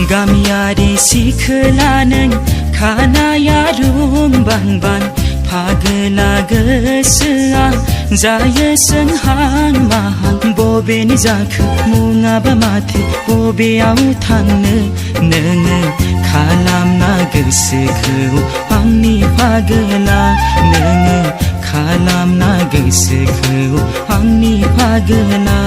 गामियारि सिखोला नों खानाया रुंबांबां फागोला गोसोआ जायो सोंहां माहां बबेनि जाखो मुङाबा माथो बबेयाव थांनो नोङो खालामना गोसोखौ आंनि फागोला नोङो खालामना गोसोखौ आंनि फागोला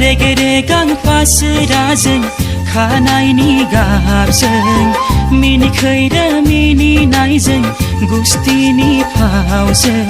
रेगे-रेगां फासोराजों खानायनि गाबजों मिनिखैरो मिनिनायजों गुस्थिनि फावजों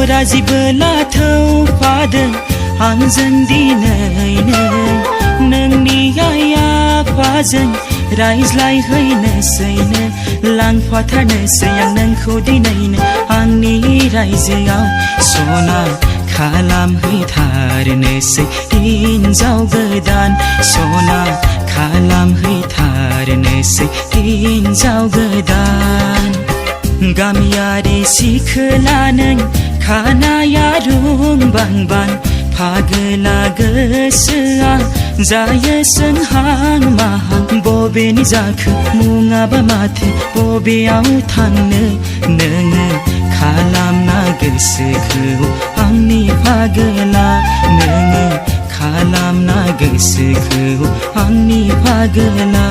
राजिबोला थौफादों आंजों दिनैनो नोंनि आइ आफाजों रायज्लायहैनोसैनो लांफाथारनोसै आं नोंखौ दिनैनो आंनि रायजोआव सना खालामहैथारनोसै हिन्जाव गोदान सना खालामहैथारनोसै हिन्जाव गोदान गामियारि सिखोला नों खानाया रुंबांबां फागोला गोसोआ जायो सोंहां माहां बबेनि जाखो मुङाबा माथो बबेयाव थांनो नोङो खालामना गोसोखौ आंनि फागोला नोङो खालामना गोसोखौ आंनि फागोला